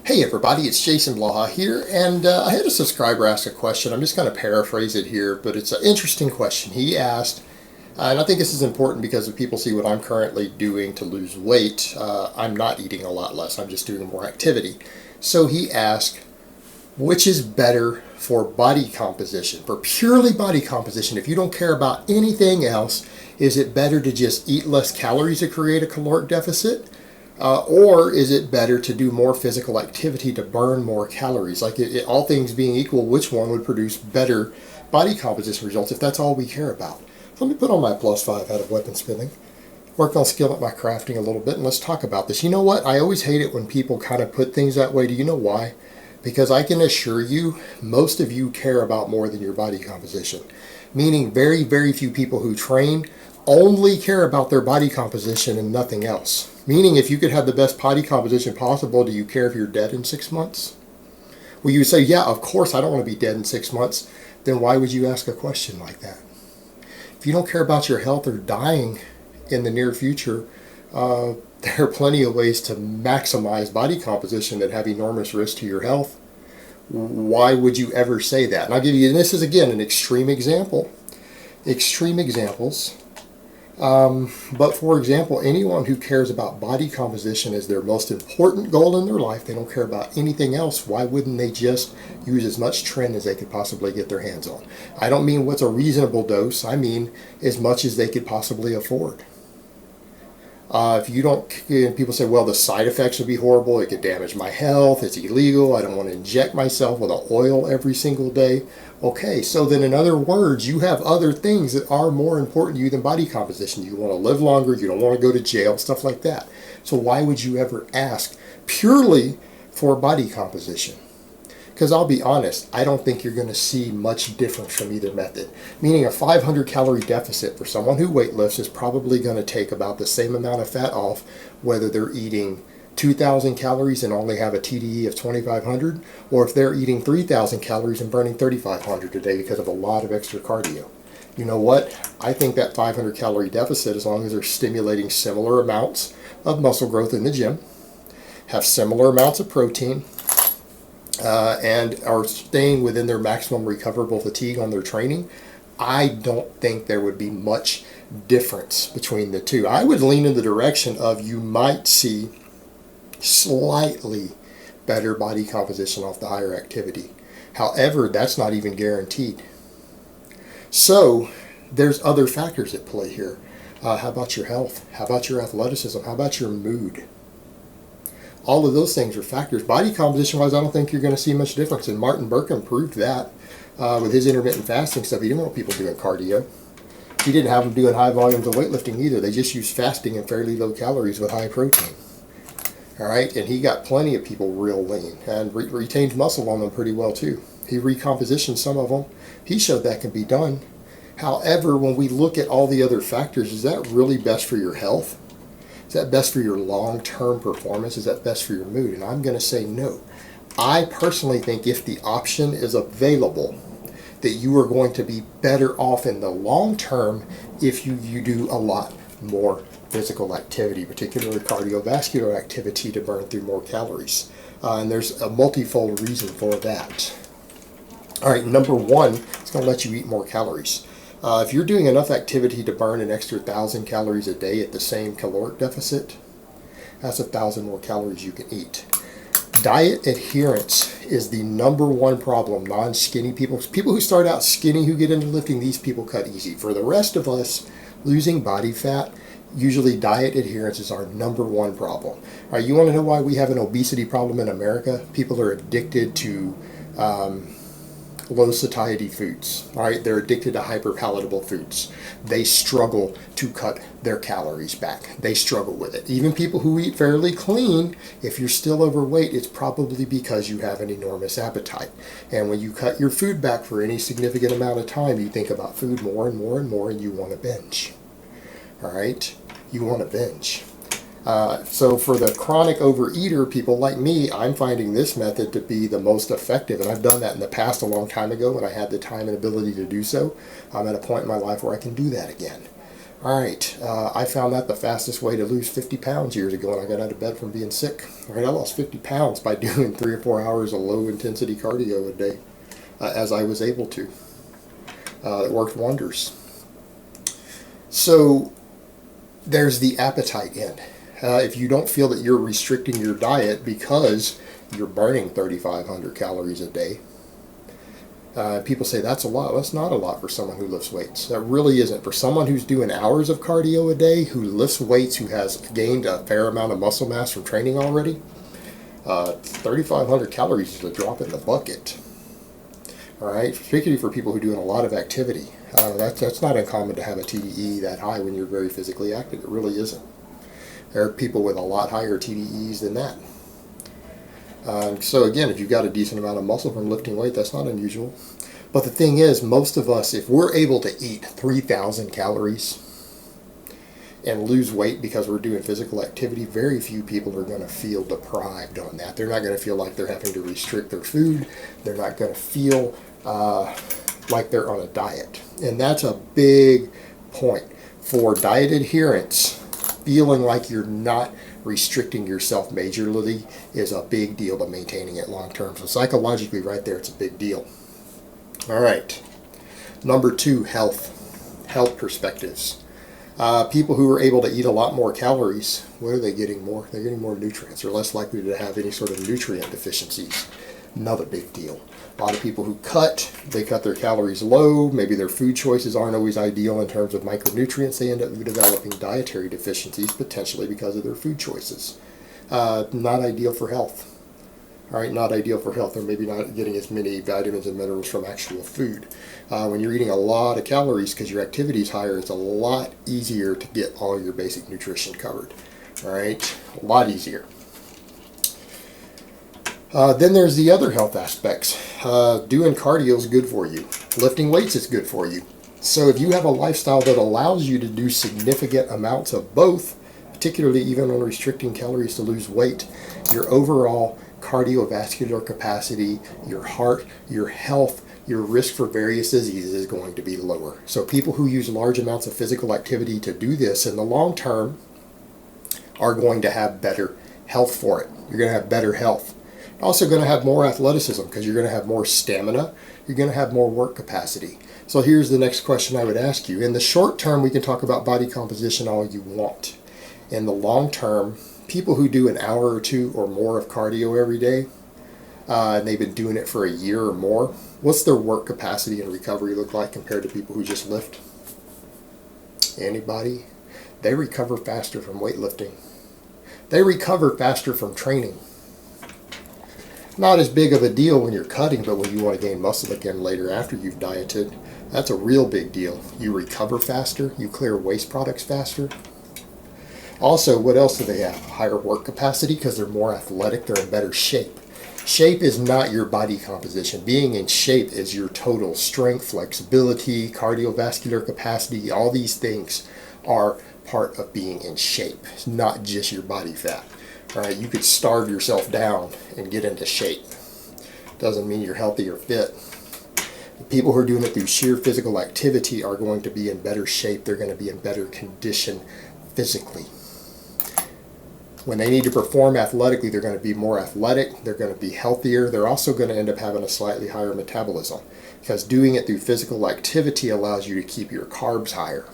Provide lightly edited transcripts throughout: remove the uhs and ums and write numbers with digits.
Hey everybody, it's Jason Blaha here, and I had a subscriber ask a question. I'm just going to paraphrase it here, but it's an interesting question. He asked, and I think this is important because if people see what I'm currently doing to lose weight, I'm not eating a lot less, I'm just doing more activity. So he asked, which is better for body composition, for purely body composition? If you don't care about anything else, is it better to just eat less calories to create a caloric deficit? Or is it better to do more physical activity to burn more calories? All things being equal, which one would produce better body composition results if that's all we care about? So let me put on my +5 out of weaponsmithing, work on skill at my crafting a little bit, and let's talk about this. You know what? I always hate it when people kind of put things that way. Do you know why? Because I can assure you, most of you care about more than your body composition. Meaning very, very few people who train only care about their body composition and nothing else. Meaning, if you could have the best body composition possible, do you care if you're dead in 6 months? Well, you would say, yeah, of course I don't want to be dead in 6 months. Then why would you ask a question like that? If you don't care about your health or dying in the near future, there are plenty of ways to maximize body composition that have enormous risk to your health. Why would you ever say that? And I'll give you, and this is again an extreme example. Extreme examples. But for example, anyone who cares about body composition as their most important goal in their life, they don't care about anything else, why wouldn't they just use as much tren as they could possibly get their hands on? I don't mean what's a reasonable dose, I mean as much as they could possibly afford. If you don't, people say, well, the side effects would be horrible, it could damage my health, it's illegal, I don't want to inject myself with an oil every single day. Okay, so then in other words, you have other things that are more important to you than body composition. You want to live longer, you don't want to go to jail, stuff like that. So why would you ever ask purely for body composition? Because I'll be honest, I don't think you're going to see much difference from either method. Meaning a 500 calorie deficit for someone who weightlifts is probably going to take about the same amount of fat off whether they're eating 2,000 calories and only have a TDE of 2,500, or if they're eating 3,000 calories and burning 3,500 a day because of a lot of extra cardio. You know what? I think that 500 calorie deficit, as long as they're stimulating similar amounts of muscle growth in the gym, have similar amounts of protein, and are staying within their maximum recoverable fatigue on their training, I don't think there would be much difference between the two. I would lean in the direction of you might see slightly better body composition off the higher activity. However, that's not even guaranteed. So there's other factors at play here. How about your health? How about your athleticism? How about your mood? All of those things are factors. Body composition wise, I don't think you're going to see much difference. And Martin Berkhan proved that with his intermittent fasting stuff. He didn't want people doing cardio. He didn't have them doing high volumes of weightlifting either. They just used fasting and fairly low calories with high protein. All right, and he got plenty of people real lean and retained muscle on them pretty well too. He recompositioned some of them. He showed that can be done. However, when we look at all the other factors, is that really best for your health? Is that best for your long-term performance? Is that best for your mood? And I'm going to say no. I personally think if the option is available, that you are going to be better off in the long term if you do a lot more physical activity, particularly cardiovascular activity, to burn through more calories. And there's a multifold reason for that. All right, number one, it's going to let you eat more calories. If you're doing enough activity to burn an extra 1,000 calories a day at the same caloric deficit, that's 1,000 more calories you can eat. Diet adherence is the number one problem. Non-skinny people who start out skinny, who get into lifting, these people cut easy. For the rest of us, losing body fat, usually diet adherence is our number one problem. All right, you want to know why we have an obesity problem in America? People are addicted to low satiety foods. All right, they're addicted to hyperpalatable foods. They struggle to cut their calories back. They struggle with it. Even people who eat fairly clean, if you're still overweight, it's probably because you have an enormous appetite. And when you cut your food back for any significant amount of time, you think about food more and more and more, and you want to binge. All right, you want to binge. So for the chronic overeater, people like me, I'm finding this method to be the most effective. And I've done that in the past a long time ago when I had the time and ability to do so. I'm at a point in my life where I can do that again. All right, I found that the fastest way to lose 50 pounds years ago when I got out of bed from being sick. All right, I lost 50 pounds by doing 3 or 4 hours of low intensity cardio a day, as I was able to. It worked wonders. So there's the appetite end. If you don't feel that you're restricting your diet because you're burning 3,500 calories a day, people say that's a lot. Well, that's not a lot for someone who lifts weights. That really isn't. For someone who's doing hours of cardio a day, who lifts weights, who has gained a fair amount of muscle mass from training already, 3,500 calories is a drop in the bucket. All right, particularly for people who are doing a lot of activity. That's not uncommon to have a TDE that high when you're very physically active. It really isn't. There are people with a lot higher TDEs than that. So again, if you've got a decent amount of muscle from lifting weight, that's not unusual. But the thing is, most of us, if we're able to eat 3,000 calories and lose weight because we're doing physical activity, very few people are going to feel deprived on that. They're not going to feel like they're having to restrict their food. They're not going to feel like they're on a diet. And that's a big point for diet adherence. Feeling like you're not restricting yourself majorly is a big deal to maintaining it long term. So psychologically right there, it's a big deal. All right. Number 2, health perspectives. People who are able to eat a lot more calories, what are they getting more? They're getting more nutrients. They're less likely to have any sort of nutrient deficiencies. Another big deal. A lot of people who they cut their calories low. Maybe their food choices aren't always ideal in terms of micronutrients. They end up developing dietary deficiencies, potentially because of their food choices. Not ideal for health. All right, not ideal for health. Or maybe not getting as many vitamins and minerals from actual food. When you're eating a lot of calories because your activity is higher, it's a lot easier to get all your basic nutrition covered. All right, a lot easier. Then there's the other health aspects. Doing cardio is good for you. Lifting weights is good for you. So if you have a lifestyle that allows you to do significant amounts of both, particularly even on restricting calories to lose weight, your overall cardiovascular capacity, your heart, your health, your risk for various diseases is going to be lower. So people who use large amounts of physical activity to do this in the long term are going to have better health for it. You're going to have better health. Also going to have more athleticism because you're going to have more stamina. You're going to have more work capacity. So here's the next question I would ask you. In the short term, we can talk about body composition all you want. In the long term, people who do an hour or 2 or more of cardio every day, and they've been doing it for a year or more, what's their work capacity and recovery look like compared to people who just lift? Anybody? They recover faster from weightlifting. They recover faster from training. Not as big of a deal when you're cutting, but when you want to gain muscle again later after you've dieted, that's a real big deal. You recover faster, you clear waste products faster. Also, what else do they have? Higher work capacity because they're more athletic, they're in better shape. Shape is not your body composition. Being in shape is your total strength, flexibility, cardiovascular capacity. All these things are part of being in shape. It's not just your body fat. All right, you could starve yourself down and get into shape. Doesn't mean you're healthy or fit. The people who are doing it through sheer physical activity are going to be in better shape. They're going to be in better condition physically. When they need to perform athletically, they're going to be more athletic. They're going to be healthier. They're also going to end up having a slightly higher metabolism because doing it through physical activity allows you to keep your carbs higher.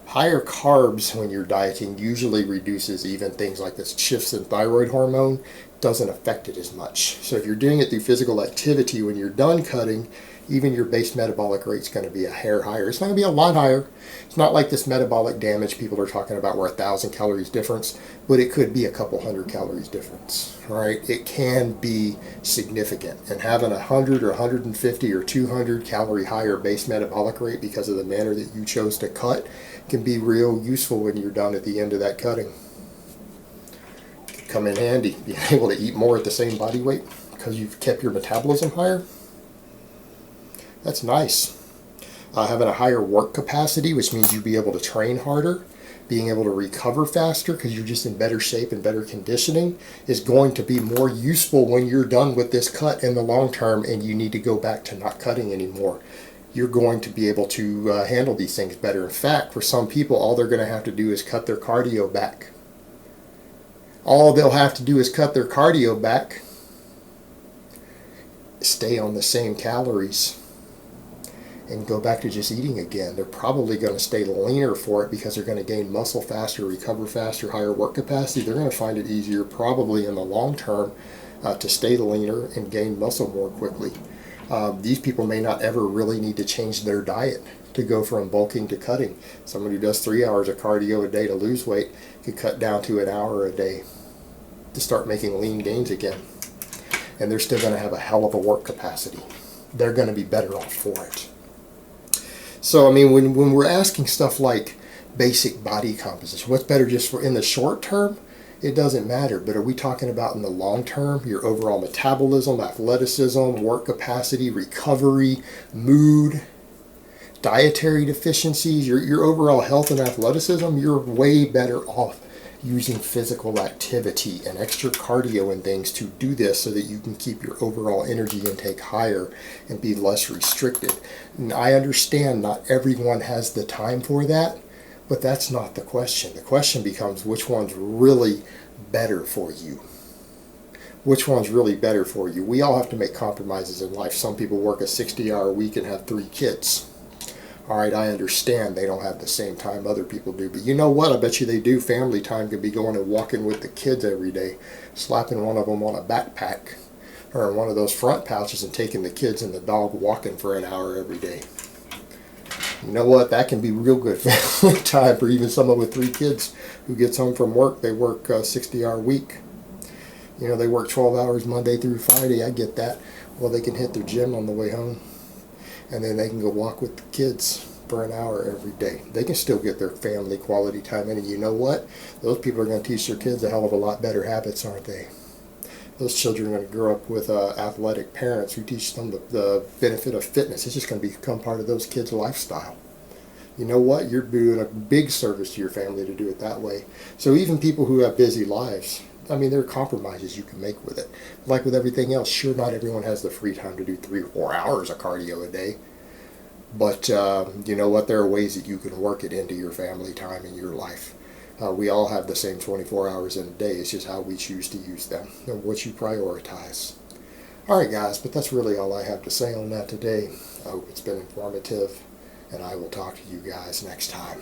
Higher carbs when you're dieting usually reduces even things like this shifts in thyroid hormone, doesn't affect it as much. So if you're doing it through physical activity, when you're done cutting, even your base metabolic rate is going to be a hair higher. It's not going to be a lot higher. It's not like this metabolic damage people are talking about where 1,000 calories difference, but it could be a couple hundred calories difference. All right, it can be significant. And having 100 or 150 or 200 calorie higher base metabolic rate because of the manner that you chose to cut can be real useful when you're done at the end of that cutting. Come in handy, being able to eat more at the same body weight because you've kept your metabolism higher. That's nice. Having a higher work capacity, which means you'll be able to train harder, being able to recover faster because you're just in better shape and better conditioning, is going to be more useful when you're done with this cut in the long term and you need to go back to not cutting anymore. you're going to be able to handle these things better. In fact, for some people, all they're going to have to do is cut their cardio back. All they'll have to do is cut their cardio back, stay on the same calories, and go back to just eating again. They're probably going to stay leaner for it because they're going to gain muscle faster, recover faster, higher work capacity. They're going to find it easier probably in the long term to stay leaner and gain muscle more quickly. These people may not ever really need to change their diet to go from bulking to cutting. Someone who does 3 hours of cardio a day to lose weight could cut down to an hour a day to start making lean gains again. And they're still going to have a hell of a work capacity. They're going to be better off for it. So, I mean, when we're asking stuff like basic body composition, what's better just for in the short term? It doesn't matter. But are we talking about in the long term, your overall metabolism, athleticism, work capacity, recovery, mood, dietary deficiencies, your overall health and athleticism? You're way better off using physical activity and extra cardio and things to do this so that you can keep your overall energy intake higher and be less restricted. And I understand not everyone has the time for that, but that's not the question. The question becomes which one's really better for you. Which one's really better for you? We all have to make compromises in life. Some people work a 60-hour week and have 3 kids. All right, I understand they don't have the same time other people do, but you know what? I bet you they do. Family time could be going and walking with the kids every day, slapping one of them on a backpack or one of those front pouches and taking the kids and the dog walking for an hour every day. You know what? That can be real good family time for even someone with 3 kids who gets home from work. They work a 60-hour week. You know, they work 12 hours Monday through Friday. I get that. Well, they can hit their gym on the way home. And then they can go walk with the kids for an hour every day. They can still get their family quality time in. And you know what? Those people are going to teach their kids a hell of a lot better habits, aren't they? Those children are going to grow up with athletic parents who teach them the benefit of fitness. It's just going to become part of those kids' lifestyle. You know what? You're doing a big service to your family to do it that way. So even people who have busy lives, I mean, there are compromises you can make with it. Like with everything else, sure, not everyone has the free time to do 3 or 4 hours of cardio a day. But you know what? There are ways that you can work it into your family time in your life. We all have the same 24 hours in a day. It's just how we choose to use them and what you prioritize. All right, guys, but that's really all I have to say on that today. I hope it's been informative, and I will talk to you guys next time.